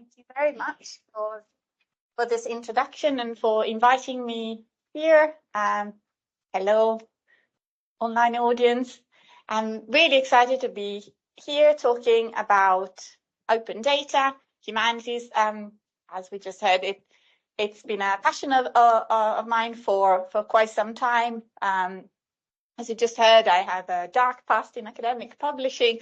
Thank you very much for this introduction and for inviting me here. Hello, online audience. I'm really excited to be here talking about open data, humanities. As we just heard, it's been a passion of mine for quite some time. As you just heard, I have a dark past in academic publishing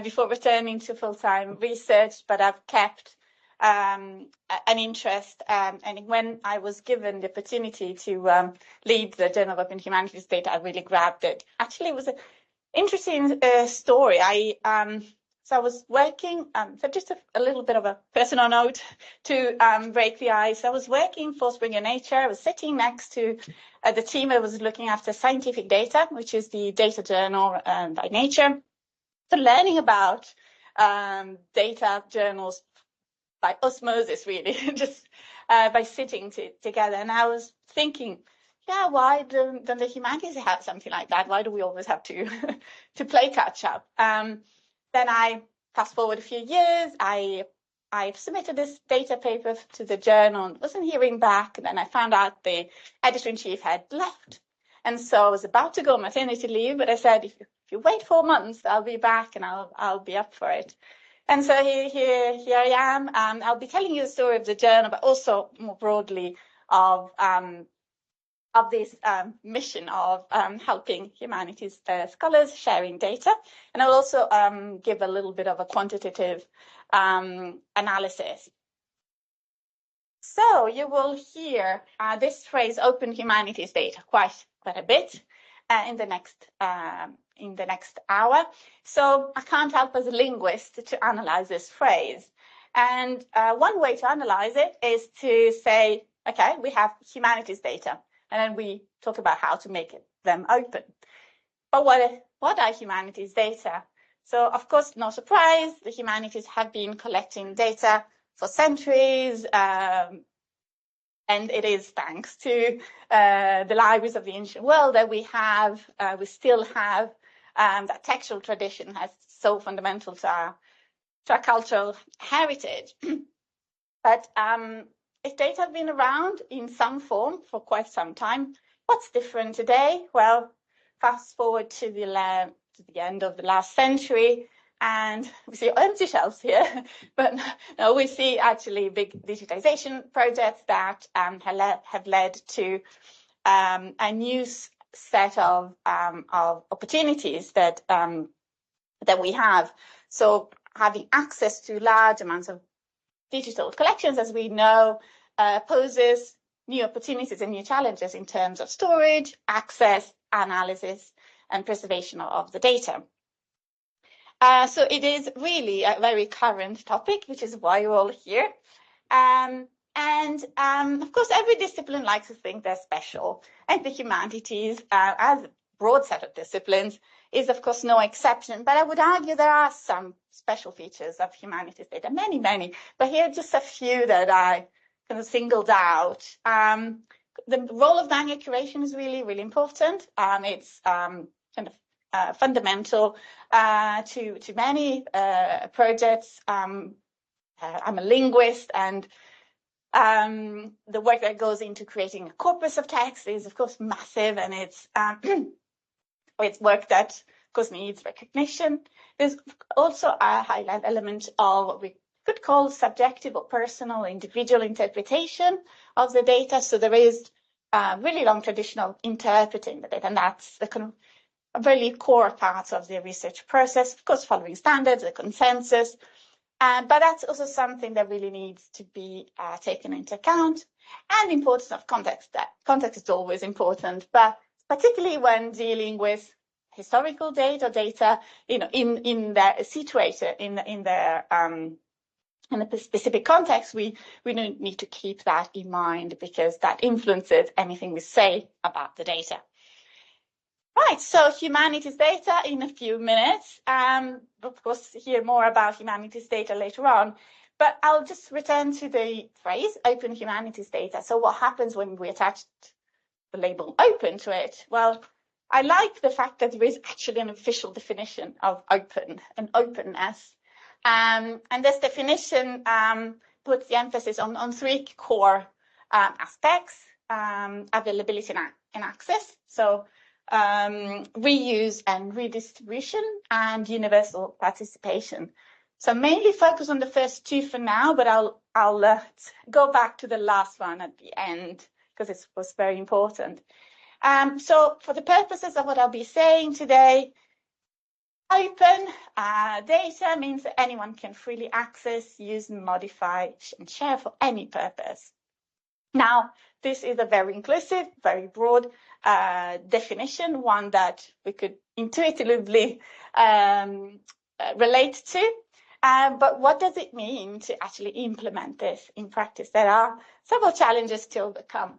before returning to full-time research, but I've kept an interest. And when I was given the opportunity to lead the Journal of Open Humanities Data, I really grabbed it. Actually, it was an interesting story. So I was working, so just a little bit of a personal note to break the ice. I was working for Springer Nature. I was sitting next to the team that was looking after scientific data, which is the data journal by Nature. So learning about data journals by osmosis, really, just by sitting together. And I was thinking, yeah, why don't the humanities have something like that? Why do we always have to to play catch up? Then I fast forward a few years. I submitted this data paper to the journal and wasn't hearing back. And then I found out the editor-in-chief had left. And so I was about to go on maternity leave, but I said, if you wait 4 months, I'll be back and I'll be up for it. And so here I am. I'll be telling you the story of the journal, but also more broadly of this mission of helping humanities scholars sharing data. And I'll also give a little bit of a quantitative analysis. So you will hear this phrase "open humanities data" quite a bit in the next hour. So I can't help as a linguist to analyze this phrase. And one way to analyze it is to say, okay, we have humanities data, and then we talk about how to make them open. But what are humanities data? So, of course, no surprise, the humanities have been collecting data for centuries, and it is thanks to the libraries of the ancient world that we still have that textual tradition that's so fundamental to our cultural heritage. But if data have been around in some form for quite some time, what's different today? Well, fast forward to the end of the last century, and we see empty shelves here, but no, we see actually big digitization projects that have led to a new set of opportunities that we have. So having access to large amounts of digital collections, as we know, poses new opportunities and new challenges in terms of storage, access, analysis, and preservation of the data. So it is really a very current topic, which is why you're all here. And of course, every discipline likes to think they're special. And the humanities, as a broad set of disciplines, is of course no exception. But I would argue there are some special features of humanities data, many. But here are just a few that I kind of singled out. The role of manual curation is really important. It's kind of fundamental to many projects. I'm a linguist, and the work that goes into creating a corpus of text is, of course, massive, and it's work that, of course, needs recognition. There's also a highlight element of what we could call subjective or personal, individual interpretation of the data. So there is a really long tradition of interpreting the data, and that's the kind of a really core part of the research process, of course, following standards, the consensus, but that's also something that really needs to be taken into account. And the importance of context. That context is always important, but particularly when dealing with historical data, in their situated in a specific context, we need to keep that in mind, because that influences anything we say about the data. Right, so humanities data in a few minutes. Of course, hear more about humanities data later on, but I'll just return to the phrase open humanities data. So what happens when we attach the label open to it? Well, I like the fact that there is actually an official definition of open and openness. And this definition puts the emphasis on three core aspects: availability and access, so reuse and redistribution, and universal participation. So mainly focus on the first two for now, but I'll go back to the last one at the end because it was very important. So for the purposes of what I'll be saying today, open data means that anyone can freely access, use, modify, and share for any purpose. Now, this is a very inclusive, very broad definition, one that we could intuitively relate to. But what does it mean to actually implement this in practice? There are several challenges still to come.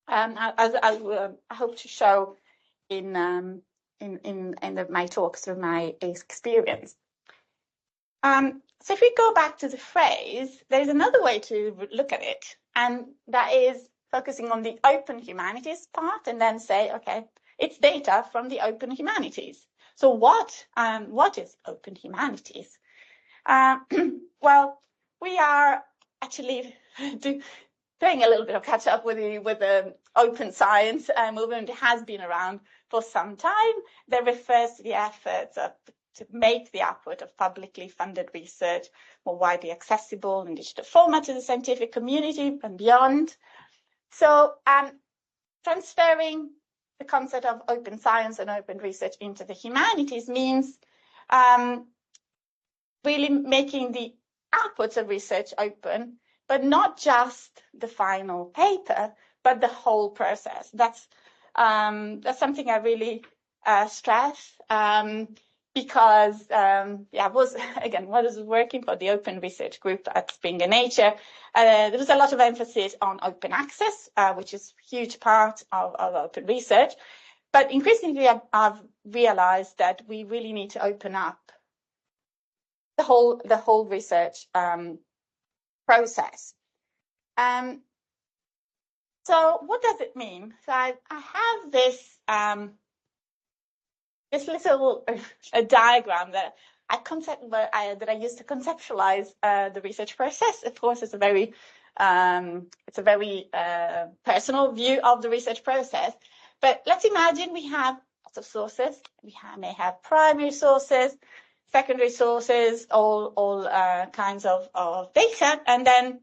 As I hope to show in my talk through my experience. So if we go back to the phrase, there's another way to look at it, and that is focusing on the open humanities part and then say, okay, it's data from the open humanities. So what is open humanities? Well, we are actually doing a little bit of catch up with the open science movement. It has been around for some time. That refers to the efforts to make the output of publicly funded research more widely accessible in digital format to the scientific community and beyond. So transferring the concept of open science and open research into the humanities means really making the outputs of research open, but not just the final paper, but the whole process. That's something I really stress because was working for the open research group at Springer Nature. There was a lot of emphasis on open access, which is a huge part of open research. But increasingly, I've realized that we really need to open up the whole research process. So what does it mean? So I have this this little diagram that I use to conceptualize the research process. Of course, it's a very personal view of the research process. But let's imagine we have lots of sources. We may have primary sources, secondary sources, all kinds of data, and then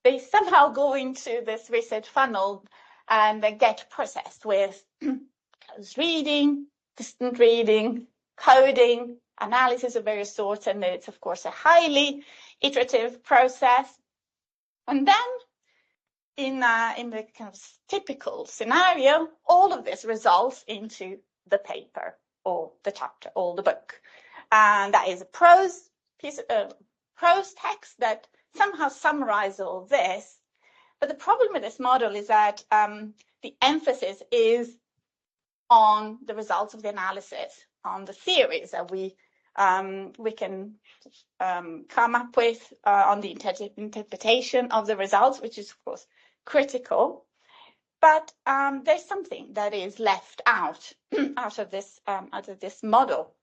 they somehow go into this research funnel and they get processed with close reading, distant reading, coding, analysis of various sorts, and it's of course a highly iterative process. And then in the kind of typical scenario, all of this results into the paper or the chapter or the book. And that is a prose text that somehow summarizes all this. But the problem with this model is that the emphasis is on the results of the analysis, on the theories that we can come up with on the interpretation of the results, which is of course critical. But there's something that is left out of this model,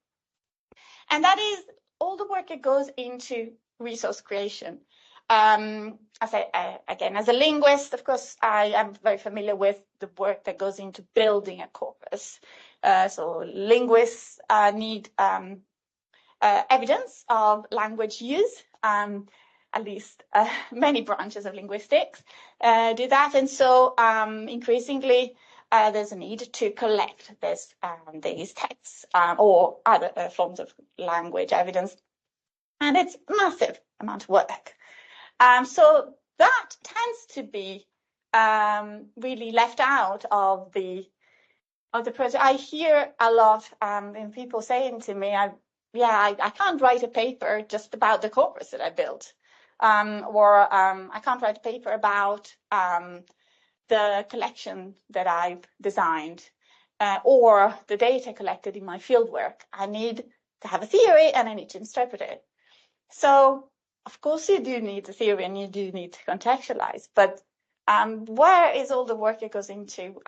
and that is all the work that goes into resource creation. Again, as a linguist, of course, I am very familiar with the work that goes into building a corpus. So linguists need evidence of language use. At least many branches of linguistics do that. And so increasingly, there's a need to collect these texts or other forms of language evidence. And it's a massive amount of work. So that tends to be really left out of the project. I hear a lot in people saying to me, I can't write a paper just about the corpus that I built, or I can't write a paper about the collection that I've designed, or the data collected in my fieldwork. I need to have a theory and I need to interpret it. So, of course, you do need the theory and you do need to contextualize, but where is all the work that goes into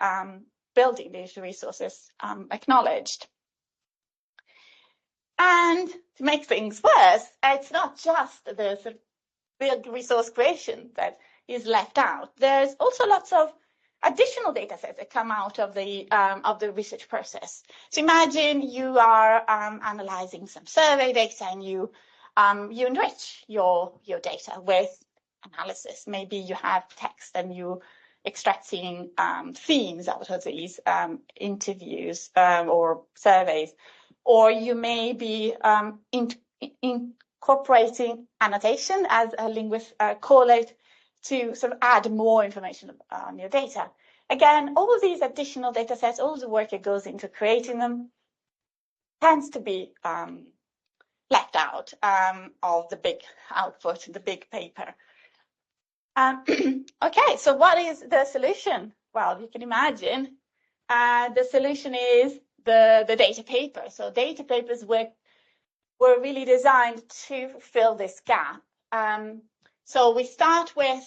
building these resources acknowledged? And to make things worse, it's not just the sort of big resource creation that is left out. There's also lots of additional data sets that come out of the research process. So imagine you are analyzing some survey data, and you enrich your data with analysis. Maybe you have text and you extracting themes out of these interviews or surveys, or you may be incorporating annotation, as linguists call it, to sort of add more information on your data. Again, all of these additional data sets, all of the work that goes into creating them, tends to be left out of the big output, the big paper. Okay, so what is the solution? Well, you can imagine the solution is the data paper. So data papers were really designed to fill this gap. So we start with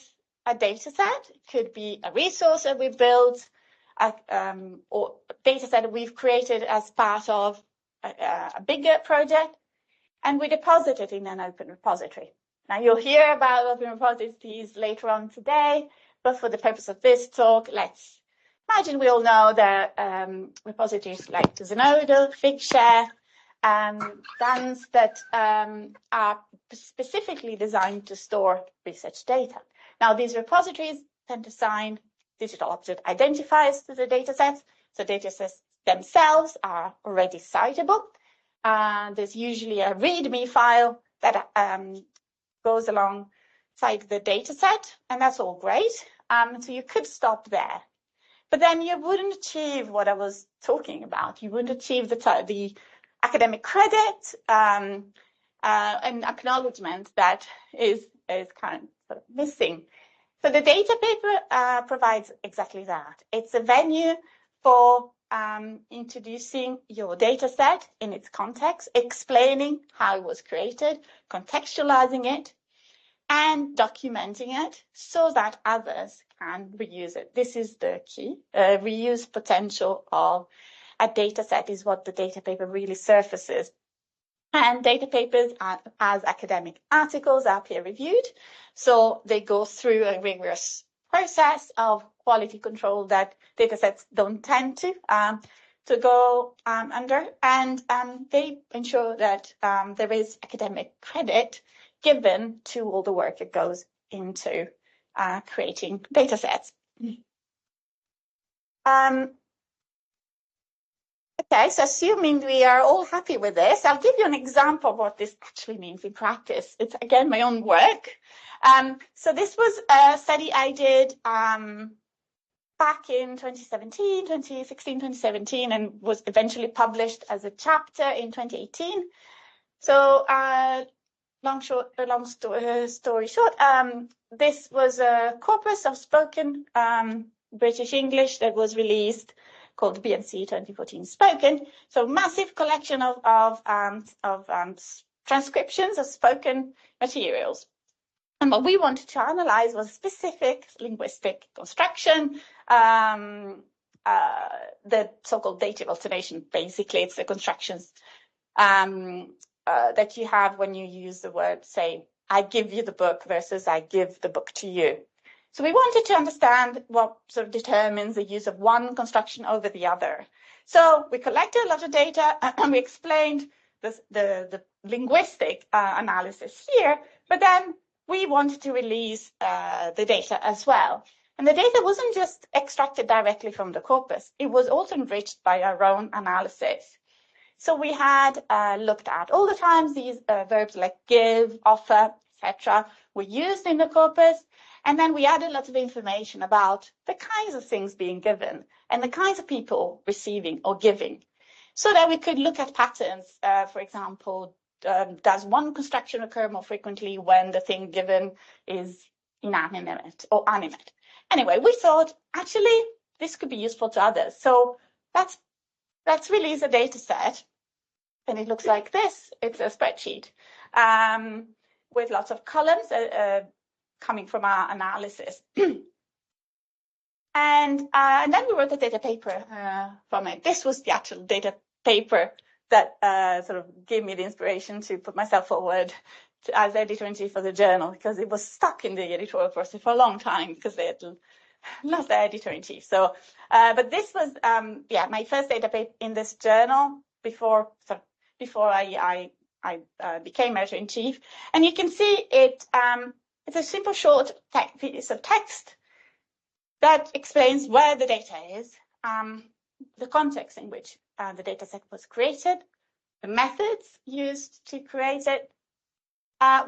a data set. It could be a resource that we built, or a data set that we've created as part of a bigger project, and we deposit it in an open repository. Now, you'll hear about open repositories later on today, but for the purpose of this talk, let's imagine we all know that repositories like Zenodo, Figshare, DANs that are specifically designed to store research data. Now, these repositories tend to assign digital object identifiers to the data sets. So data sets themselves are already citable. There's usually a README file that goes alongside the data set, and that's all great. So you could stop there. But then you wouldn't achieve what I was talking about. You wouldn't achieve the academic credit and acknowledgement that is kind of missing. So the data paper provides exactly that. It's a venue for introducing your data set in its context, explaining how it was created, contextualizing it, and documenting it so that others can reuse it. This is the key. Reuse potential of a data set is what the data paper really surfaces. And data papers, as academic articles, are peer-reviewed. So they go through a rigorous process of quality control that data sets don't tend to go under. And they ensure that there is academic credit given to all the work that goes into creating data sets. Okay, so assuming we are all happy with this, I'll give you an example of what this actually means in practice. It's, again, my own work. So this was a study I did back in 2017, and was eventually published as a chapter in 2018. So long story short, this was a corpus of spoken British English that was released, called BMC 2014 Spoken. So massive collection of transcriptions of spoken materials. And what we wanted to analyze was specific linguistic construction, the so-called dative alternation. Basically, it's the constructions that you have when you use the word, say, I give you the book versus I give the book to you. So we wanted to understand what sort of determines the use of one construction over the other. So we collected a lot of data and we explained the linguistic analysis here, but then we wanted to release the data as well. And the data wasn't just extracted directly from the corpus, it was also enriched by our own analysis. So we had looked at all the times these verbs like give, offer, etc. were used in the corpus. And then we added lots of information about the kinds of things being given and the kinds of people receiving or giving, so that we could look at patterns. For example, does one construction occur more frequently when the thing given is inanimate or animate? Anyway, we thought, actually, this could be useful to others. So let's release a data set. And it looks like this. It's a spreadsheet with lots of columns coming from our analysis. And then we wrote a data paper from it. This was the actual data paper that sort of gave me the inspiration to put myself forward as editor-in-chief of the journal, because it was stuck in the editorial process for a long time because they had lost their editor-in-chief. So, but this was, my first data paper in this journal before I became editor-in-chief. And you can see it, it's a simple short piece of text that explains where the data is, the context in which the data set was created, the methods used to create it,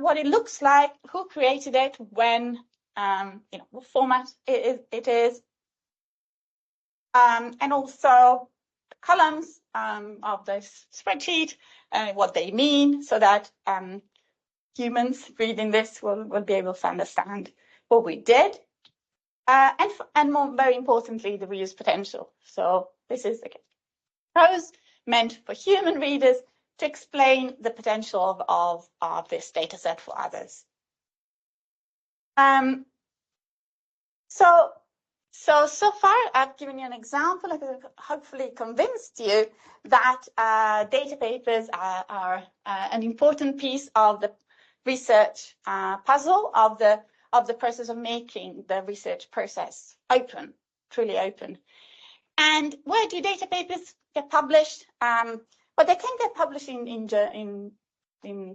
what it looks like, who created it, when, what format it is, and also the columns of this spreadsheet, what they mean, so that humans reading this will be able to understand what we did, and more very importantly, the reuse potential. So this is again prose meant for human readers to explain the potential of this data set for others. So far, I've given you an example. I've hopefully convinced you that data papers are an important piece of the research puzzle of the process of making the research process open, truly open. And where do data papers get published? Well, they can get published in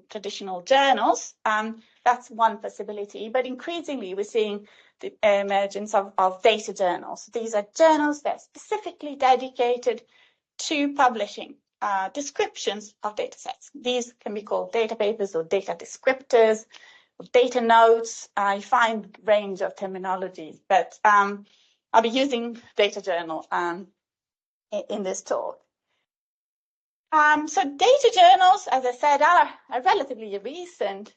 traditional journals. That's one possibility. But increasingly, we're seeing the emergence of data journals. These are journals that are specifically dedicated to publishing descriptions of data sets. These can be called data papers or data descriptors or data notes. I find a range of terminologies, but I'll be using data journal in this talk. So data journals, as I said, are a relatively recent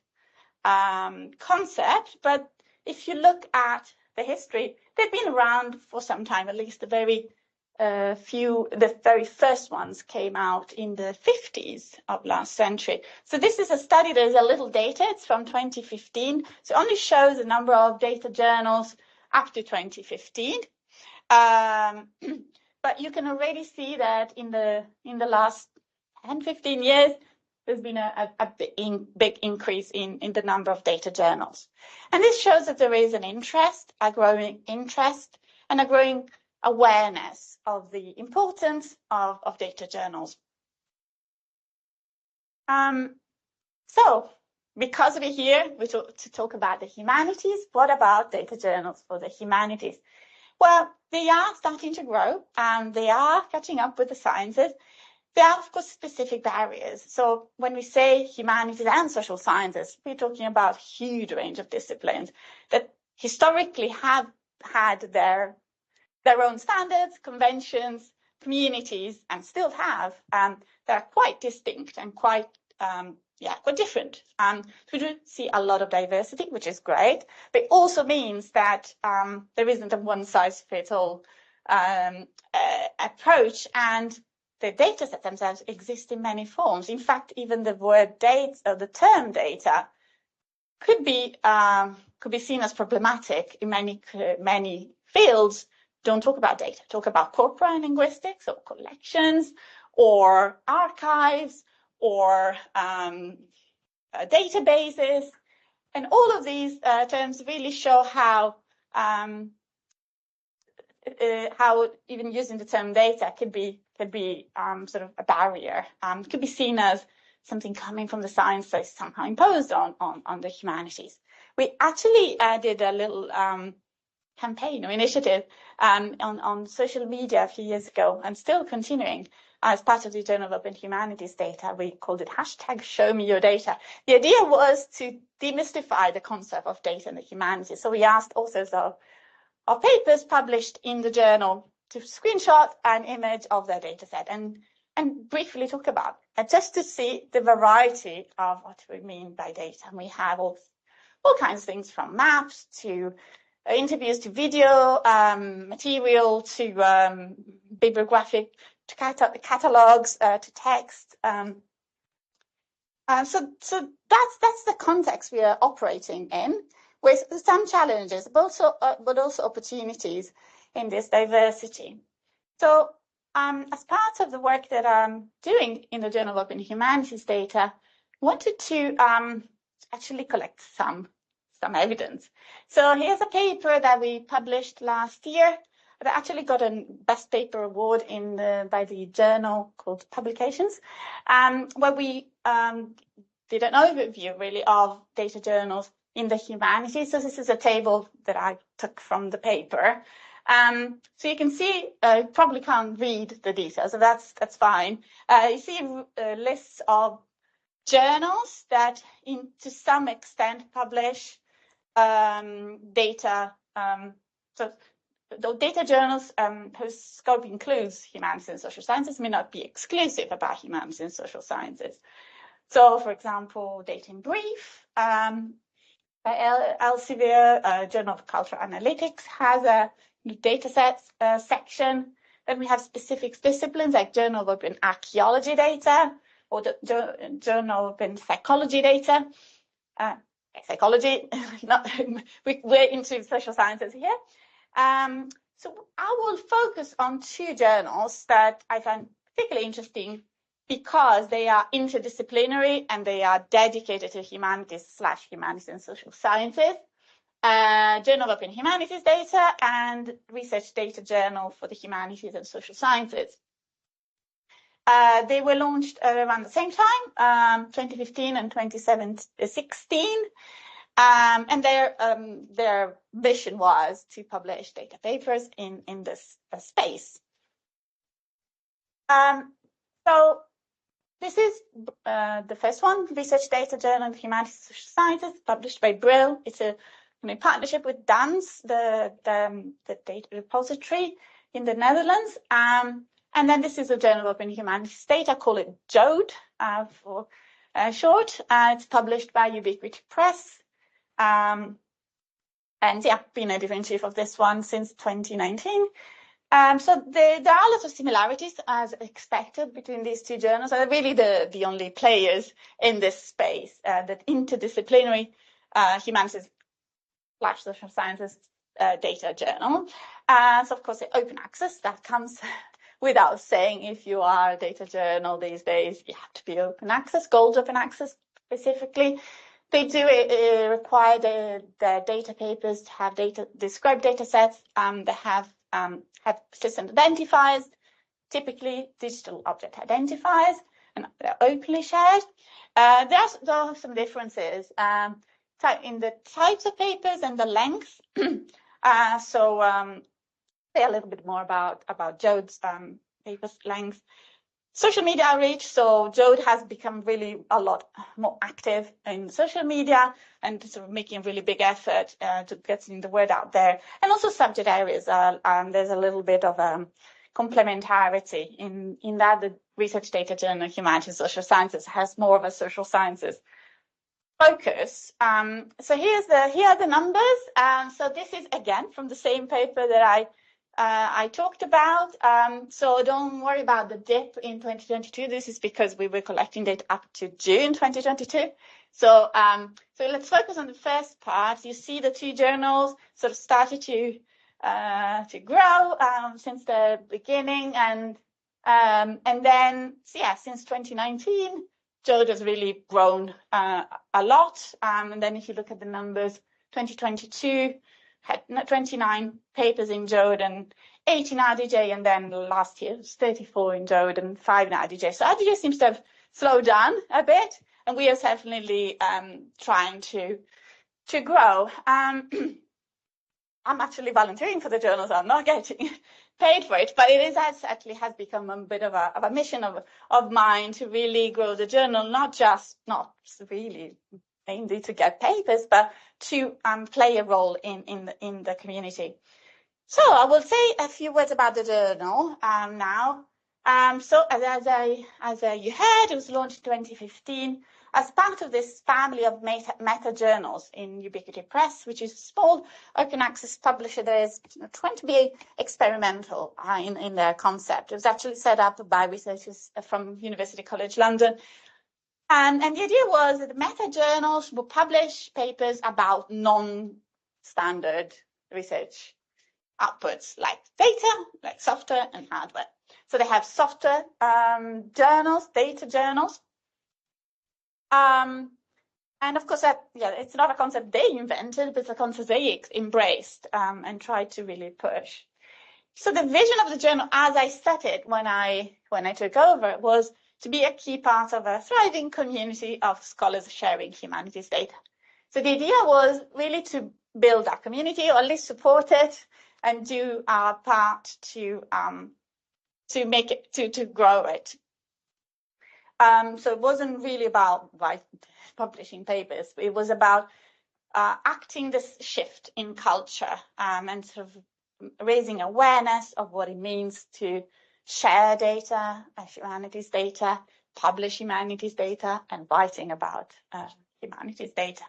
concept, but if you look at the history, they've been around for some time. At least the very first ones came out in the 50s of last century. So this is a study that is a little dated. It's from 2015. So it only shows the number of data journals up to 2015. But you can already see that in the last 10, 15 years, there's been a big increase in the number of data journals. And this shows that there is an interest, a growing interest, and a growing awareness of the importance of data journals. So, because we're here, to talk about the humanities, what about data journals for the humanities? Well, they are starting to grow, and they are catching up with the sciences. There are, of course, specific barriers. So when we say humanities and social sciences, we're talking about a huge range of disciplines that historically have had their own standards, conventions, communities, and still have, that are quite distinct and quite different. We do see a lot of diversity, which is great, but it also means that there isn't a one-size-fits-all approach, and the data sets themselves exist in many forms. In fact, even the word data or the term data could be seen as problematic in many fields. Don't talk about data. Talk about corpora and linguistics, or collections, or archives, or databases, and all of these terms really show how even using the term data could be sort of a barrier. Could be seen as something coming from the science that is somehow imposed on the humanities. We actually did a little campaign or initiative on social media a few years ago, and still continuing as part of the Journal of Open Humanities data. We called it #ShowMeYourData. The idea was to demystify the concept of data in the humanities. So we asked authors of papers published in the journal to screenshot an image of their data set and briefly talk about it, just to see the variety of what we mean by data. And we have all kinds of things, from maps to interviews to video material to bibliographic, to catalogs, to text. So that's the context we are operating in, with some challenges, but also opportunities in this diversity. So as part of the work that I'm doing in the Journal of Open Humanities Data, I wanted to actually collect some evidence. So here's a paper that we published last year that actually got a Best Paper Award by the journal called Publications, where we did an overview really of data journals in the humanities. So this is a table that I took from the paper. So you can see, probably can't read the details, so that's fine. You see lists of journals that, to some extent, publish data. So the data journals whose scope includes humanities and social sciences may not be exclusive about humanities and social sciences. So, for example, Data in Brief by Elsevier, Journal of Cultural Analytics has a data sets section. Then we have specific disciplines like Journal of Open Archaeology Data or the Journal of Open Psychology Data. Psychology, we're into social sciences here. So I will focus on two journals that I find particularly interesting because they are interdisciplinary and they are dedicated to humanities/humanities and social sciences. Journal of Open Humanities Data and Research Data Journal for the Humanities and Social Sciences. They were launched around the same time, 2015 and 2016. And their mission was to publish data papers in this space. So this is the first one, Research Data Journal of Humanities and Social Sciences, published by Brill. It's in partnership with DANS, the data repository in the Netherlands. And then this is a Journal of Open Humanities Data, call it JODE for short. It's published by Ubiquity Press. And yeah, been editor-in-chief of this one since 2019. So there are lots of similarities, as expected, between these two journals. They're really the only players in this space, that interdisciplinary humanities/social sciences data journal. So of course, the open access, that comes without saying. If you are a data journal these days, you have to be open access, gold open access specifically. They do require the data papers to have described data sets that have persistent identifiers, typically digital object identifiers, and they're openly shared. There are some differences in the types of papers and the length. So say a little bit more about JODE's papers length. Social media outreach, so JODE has become really a lot more active in social media and sort of making a really big effort to getting the word out there. And also subject areas, there's a little bit of complementarity in that the Research Data Journal of Humanities and Social Sciences has more of a social sciences focus. So here are the numbers. So this is, again, from the same paper that I talked about. So don't worry about the dip in 2022. This is because we were collecting data up to June 2022. So let's focus on the first part. You see the two journals sort of started to grow since the beginning, and then since 2019, JODE has really grown a lot. And then if you look at the numbers, 2022 had 29 papers in JODE and 8 in RDJ, and then last year it was 34 in JODE and 5 in RDJ. So RDJ seems to have slowed down a bit, and we are definitely trying to grow. I'm actually volunteering for the journals. I'm not getting paid for it, but it actually has become a bit of a mission of mine to really grow the journal, not really mainly to get papers, but to play a role in the community. So I will say a few words about the journal now. So as you heard, it was launched in 2015 as part of this family of meta journals in Ubiquity Press, which is a small open access publisher that is trying to be experimental in their concept. It was actually set up by researchers from University College London. And the idea was that the meta journals will publish papers about non-standard research outputs like data, like software and hardware. So they have software journals, data journals. And of course, it's not a concept they invented, but it's a concept they embraced and tried to really push. So the vision of the journal, as I set it when I took over, was to be a key part of a thriving community of scholars sharing humanities data. So the idea was really to build that community, or at least support it, and do our part to make it to grow it. So it wasn't really about publishing papers. It was about acting this shift in culture and sort of raising awareness of what it means to share data, humanities data, publish humanities data, and writing about humanities data.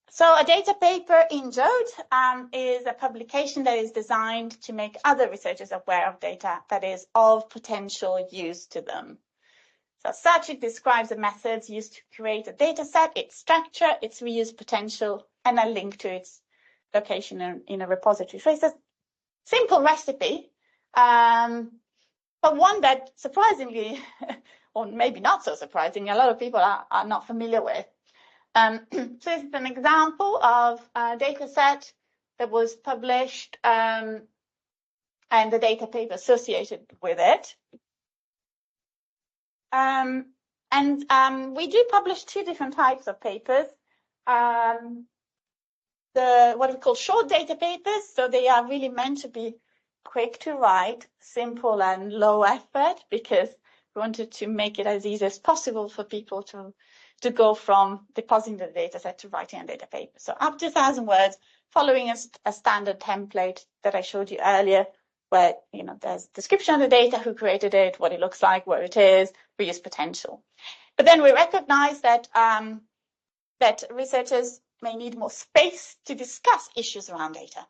So a data paper in Jode is a publication that is designed to make other researchers aware of data that is of potential use to them. So as such, it describes the methods used to create a data set, its structure, its reuse potential, and a link to its location in a repository. So it's a simple recipe, but one that surprisingly, or maybe not so surprisingly, a lot of people are not familiar with. So this is an example of a data set that was published and the data paper associated with it. We do publish two different types of papers. What we call short data papers, so they are really meant to be quick to write, simple and low effort, because we wanted to make it as easy as possible for people to go from depositing the data set to writing a data paper. So up to 1,000 words, following a standard template that I showed you earlier, where there's description of the data, who created it, what it looks like, where it is, reuse potential. But then we recognize that that researchers may need more space to discuss issues around data,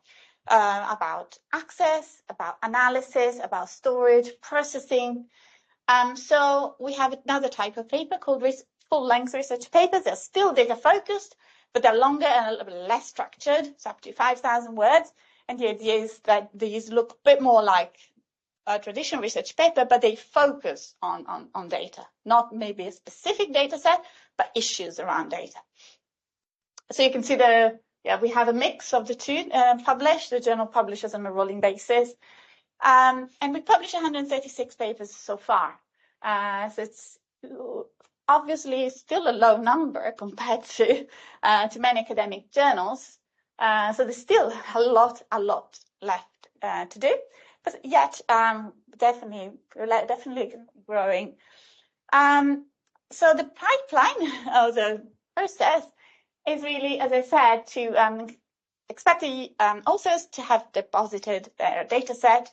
about access, about analysis, about storage, processing. So we have another type of paper called full-length research papers. They're still data-focused, but they're longer and a little bit less structured, so up to 5,000 words. And the idea is that these look a bit more like a traditional research paper, but they focus on data, not maybe a specific data set, but issues around data. So you can see we have a mix of the two published. The journal publishes on a rolling basis. And we published 136 papers so far. So it's obviously still a low number compared to many academic journals. So there's still a lot left to do, but yet definitely growing. So the pipeline of the process is really, as I said, to expect the authors to have deposited their data set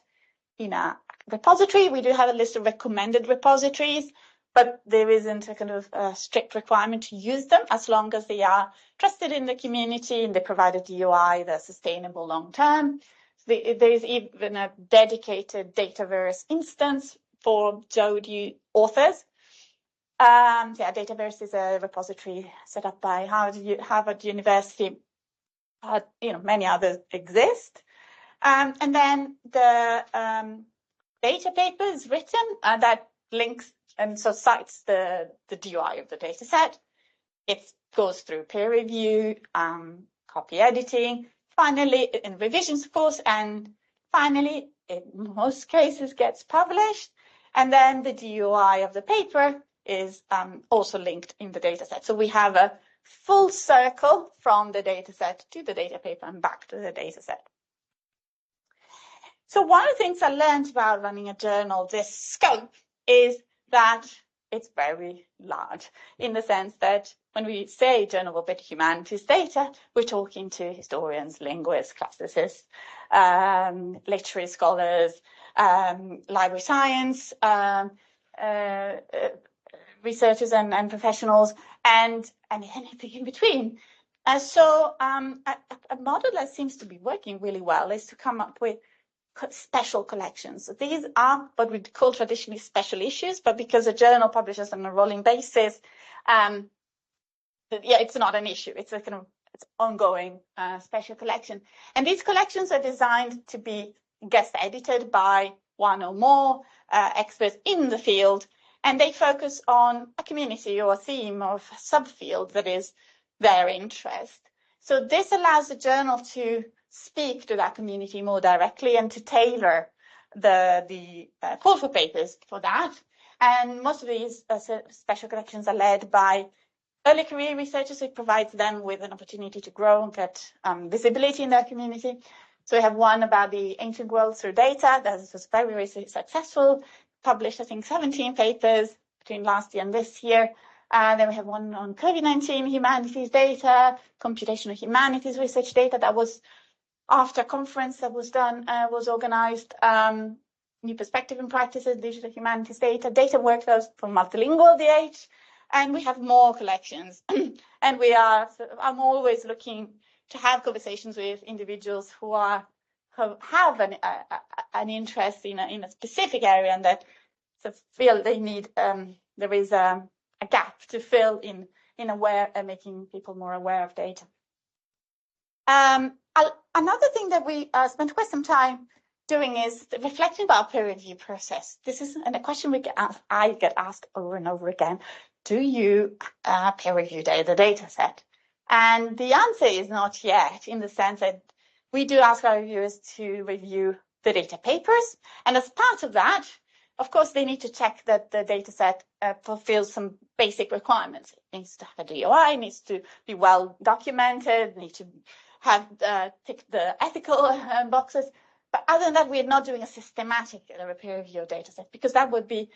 in a repository. We do have a list of recommended repositories, but there isn't a kind of strict requirement to use them as long as they are trusted in the community and they provide a DOI that's sustainable long term. There is even a dedicated Dataverse instance for Jode authors. Dataverse is a repository set up by Harvard University. Many others exist. And then the data paper is written that links and so cites the DOI of the data set. It goes through peer review, copy editing, finally in revisions, of course, and finally, in most cases, gets published. And then the DOI of the paper is also linked in the data set. So we have a full circle from the data set to the data paper and back to the data set. So one of the things I learned about running a journal, this scope, is that it's very large, in the sense that when we say journal of humanities data, we're talking to historians, linguists, classicists, literary scholars, library science, researchers and professionals, and anything in between. So a model that seems to be working really well is to come up with special collections. So these are what we call traditionally special issues, but because the journal publishes on a rolling basis, it's not an issue. It's a kind of ongoing special collection. And these collections are designed to be guest edited by one or more experts in the field, and they focus on a community or a theme or a subfield that is their interest. So this allows the journal to speak to that community more directly and to tailor the call for papers for that. And most of these special collections are led by early career researchers. It provides them with an opportunity to grow and get visibility in their community. So we have one about the ancient world through data that was very, very successful, published, I think, 17 papers between last year and this year. Then we have one on COVID-19 humanities data, computational humanities research data that was after a conference that was done, was organized, New Perspective in Practices, Digital Humanities data workflows for multilingual DH, and we have more collections. And I'm always looking to have conversations with individuals who have an interest in a specific area and that feel they need, there is a gap to fill in making people more aware of data. Another thing that we spent quite some time doing is reflecting about peer review process. This is a question I get asked over and over again. Do you peer review the data set? And the answer is not yet, in the sense that we do ask our reviewers to review the data papers. And as part of that, of course, they need to check that the data set fulfills some basic requirements. It needs to have a DOI, needs to be well documented, needs to have tick the ethical boxes. But other than that, we're not doing a systematic peer review data set, because that would be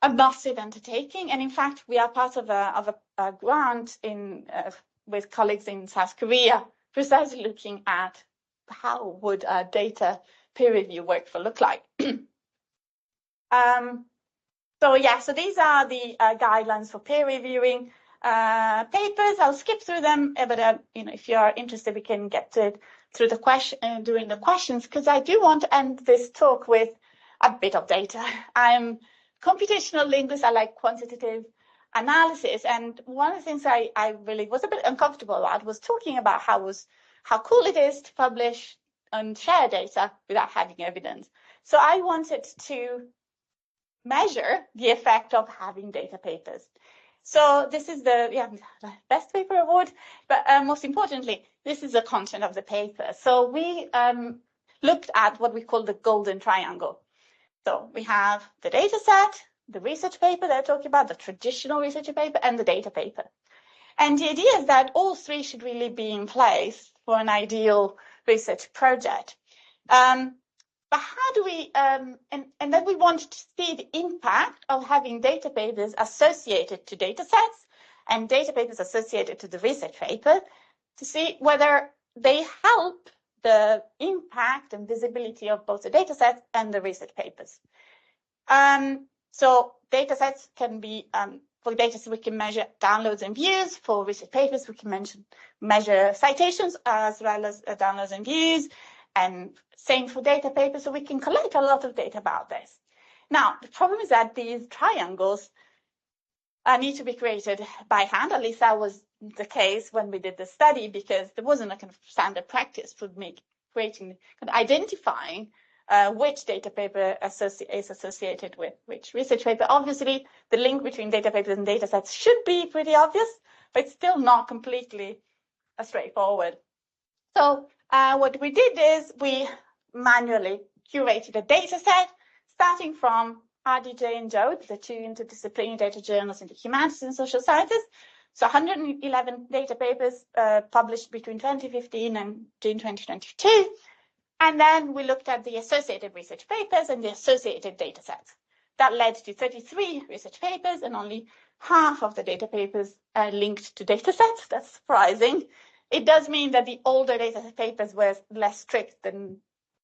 a massive undertaking. And in fact, we are part of a grant with colleagues in South Korea, precisely looking at how would a data peer review workflow look like. So these are the guidelines for peer reviewing papers. I'll skip through them, but if you are interested, we can get to it through the during the questions, because I do want to end this talk with a bit of data. I'm computational linguist. I like quantitative analysis, and one of the things I really was a bit uncomfortable about was talking about how cool it is to publish and share data without having evidence. So I wanted to measure the effect of having data papers. So this is the best paper award, but most importantly, this is the content of the paper. So we looked at what we call the golden triangle. So we have the data set, the research paper that I talked about, the traditional research paper, and the data paper. And the idea is that all three should really be in place for an ideal research project. But how do we, and then we want to see the impact of having data papers associated to data sets and data papers associated to the research paper to see whether they help the impact and visibility of both the data sets and the research papers. So data sets can be, for data sets we can measure downloads and views. For research papers, we can measure citations as well as downloads and views. And same for data papers, so we can collect a lot of data about this. Now, the problem is that these triangles need to be created by hand. At least that was the case when we did the study, because there wasn't a kind of standard practice for identifying which data paper is associated with which research paper. Obviously, the link between data papers and data sets should be pretty obvious, but it's still not completely straightforward. So what we did is we manually curated a data set starting from RDJ and JODE, the two interdisciplinary data journals in the humanities and social sciences. So 111 data papers published between 2015 and June 2022. And then we looked at the associated research papers and the associated data sets. That led to 33 research papers, and only half of the data papers are linked to data sets. That's surprising. It does mean that the older data papers were less strict than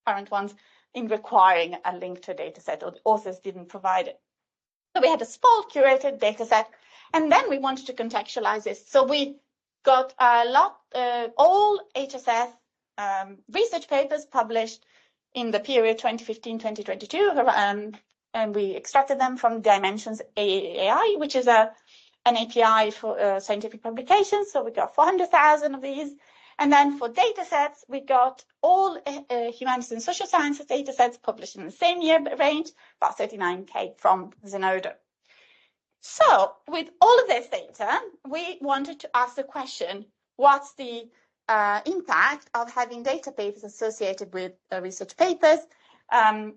current ones in requiring a link to a data set, or the authors didn't provide it. So we had a small curated data set, and then we wanted to contextualize this. So we got all HSS research papers published in the period 2015-2022, and we extracted them from Dimensions AI, which is an API for scientific publications. So we got 400,000 of these, And then for data sets, we got all humanities and social sciences data sets published in the same year range, about 39K from Zenodo. So with all of this data, we wanted to ask the question, what's the impact of having data papers associated with research papers on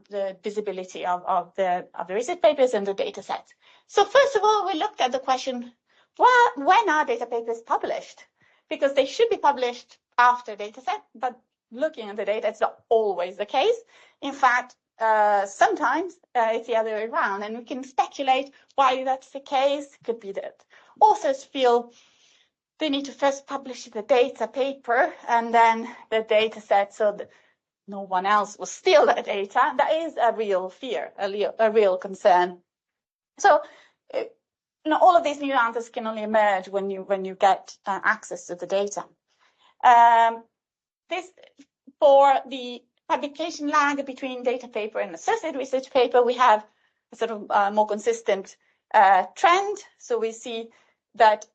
the visibility of the research papers and the data sets? So first of all, we looked at the question, well, when are data papers published? Because they should be published after data set, but looking at the data, it's not always the case. In fact, sometimes it's the other way around, and we can speculate why that's the case. It could be that authors feel they need to first publish the data paper and then the data set so that no one else will steal that data. That is a real fear, a real concern. So, all of these nuances can only emerge when you get access to the data. This for the publication lag between data paper and associated research paper, we have a sort of more consistent trend. So we see that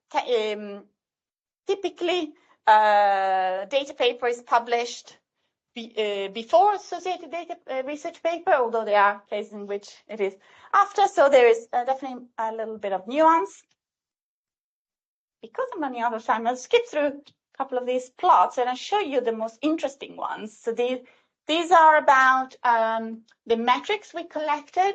typically data paper is published before associated data research paper, although there are cases in which it is after. So there is definitely a little bit of nuance. Because I'm running out of time, I'll skip through a couple of these plots and I'll show you the most interesting ones. So these are about the metrics we collected.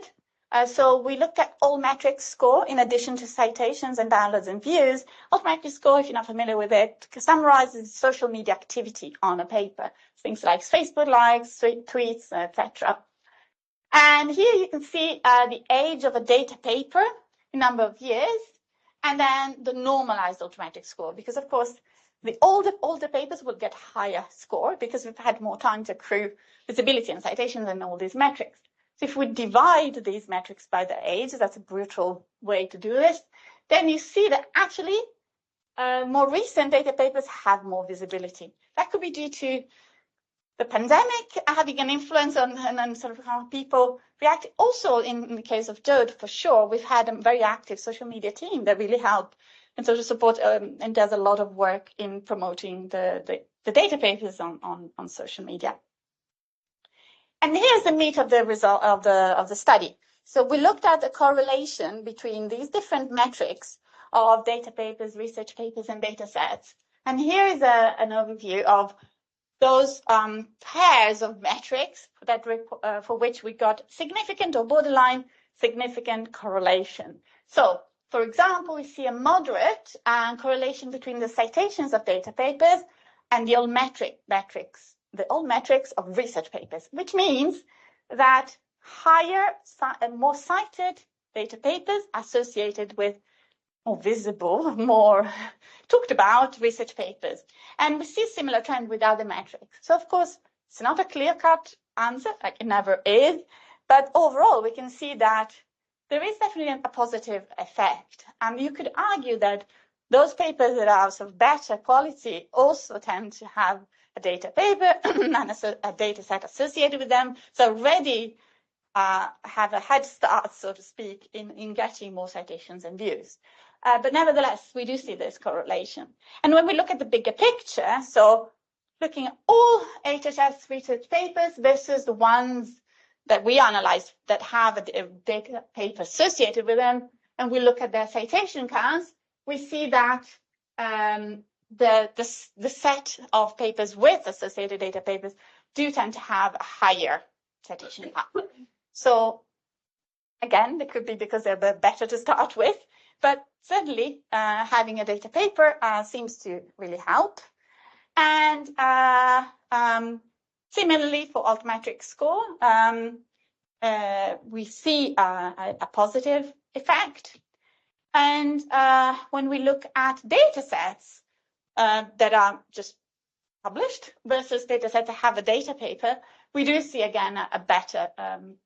So we looked at all metrics score in addition to citations and downloads and views. All metrics score, if you're not familiar with it, summarizes social media activity on a paper. Things like Facebook likes, tweets, etc. And here you can see the age of a data paper, the number of years, and then the normalized automatic score. Because of course, the older papers will get higher score because we've had more time to accrue visibility and citations and all these metrics. So if we divide these metrics by the age, that's a brutal way to do this, then you see that actually more recent data papers have more visibility. That could be due to the pandemic having an influence on sort of how people react. Also, in the case of Jode, for sure, we've had a very active social media team that really helped and social support and does a lot of work in promoting the data papers on social media. And here's the meat of the result of the study. So we looked at the correlation between these different metrics of data papers, research papers, and data sets. And here is an overview of those pairs of metrics that for which we got significant or borderline significant correlation. So, for example, we see a moderate correlation between the citations of data papers and the all metrics of research papers, which means that higher and more cited data papers associated with more visible, more talked about research papers. And we see a similar trend with other metrics. So of course, it's not a clear-cut answer, like it never is, but overall we can see that there is definitely a positive effect. And you could argue that those papers that are of better quality also tend to have a data paper and a data set associated with them. So already have a head start, so to speak, in getting more citations and views. But nevertheless, we do see this correlation. And when we look at the bigger picture, so looking at all HHS research papers versus the ones that we analyze that have a data paper associated with them, and we look at their citation counts, we see that the set of papers with associated data papers do tend to have a higher citation count. So again, it could be because they're better to start with, but certainly having a data paper seems to really help. And similarly for altmetric score, we see a positive effect. And when we look at data sets that are just published versus data sets that have a data paper, we do see again a better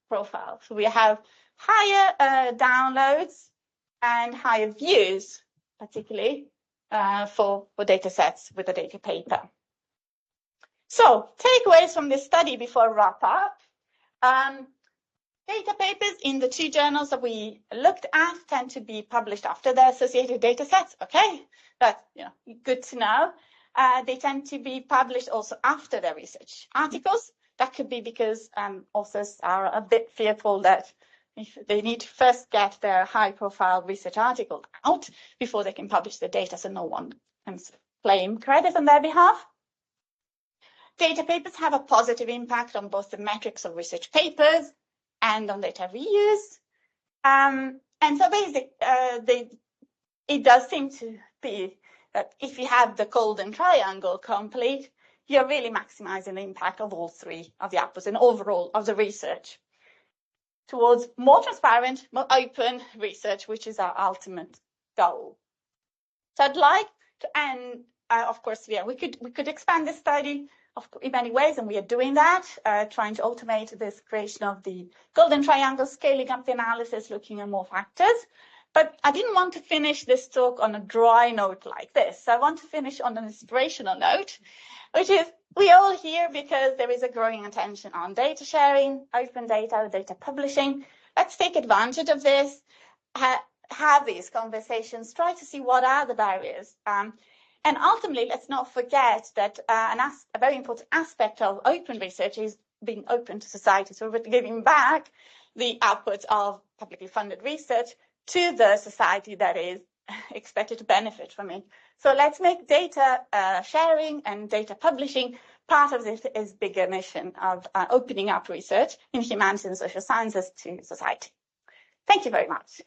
profile. So we have higher downloads and higher views, particularly for data sets with a data paper. So takeaways from this study before I wrap up. Data papers in the two journals that we looked at tend to be published after their associated data sets. Okay, that's good to know. they tend to be published also after their research articles. That could be because authors are a bit fearful that if they need to first get their high-profile research article out before they can publish the data, so no one can claim credit on their behalf. Data papers have a positive impact on both the metrics of research papers and on data reuse. And so basically, it does seem to be that if you have the golden triangle complete, you're really maximizing the impact of all three of the outputs and overall of the research towards more transparent, more open research, which is our ultimate goal. So I'd like to end, of course, yeah, we could expand this study in many ways, and we are doing that, trying to automate this creation of the golden triangle, scaling up the analysis, looking at more factors. But I didn't want to finish this talk on a dry note like this. So I want to finish on an inspirational note, which is we all here because there is a growing attention on data sharing, open data, data publishing. Let's take advantage of this, have these conversations, try to see what are the barriers. And ultimately, let's not forget that a very important aspect of open research is being open to society. So we're giving back the outputs of publicly funded research to the society that is expected to benefit from it. So let's make data sharing and data publishing part of this bigger mission of opening up research in humanities and social sciences to society. Thank you very much.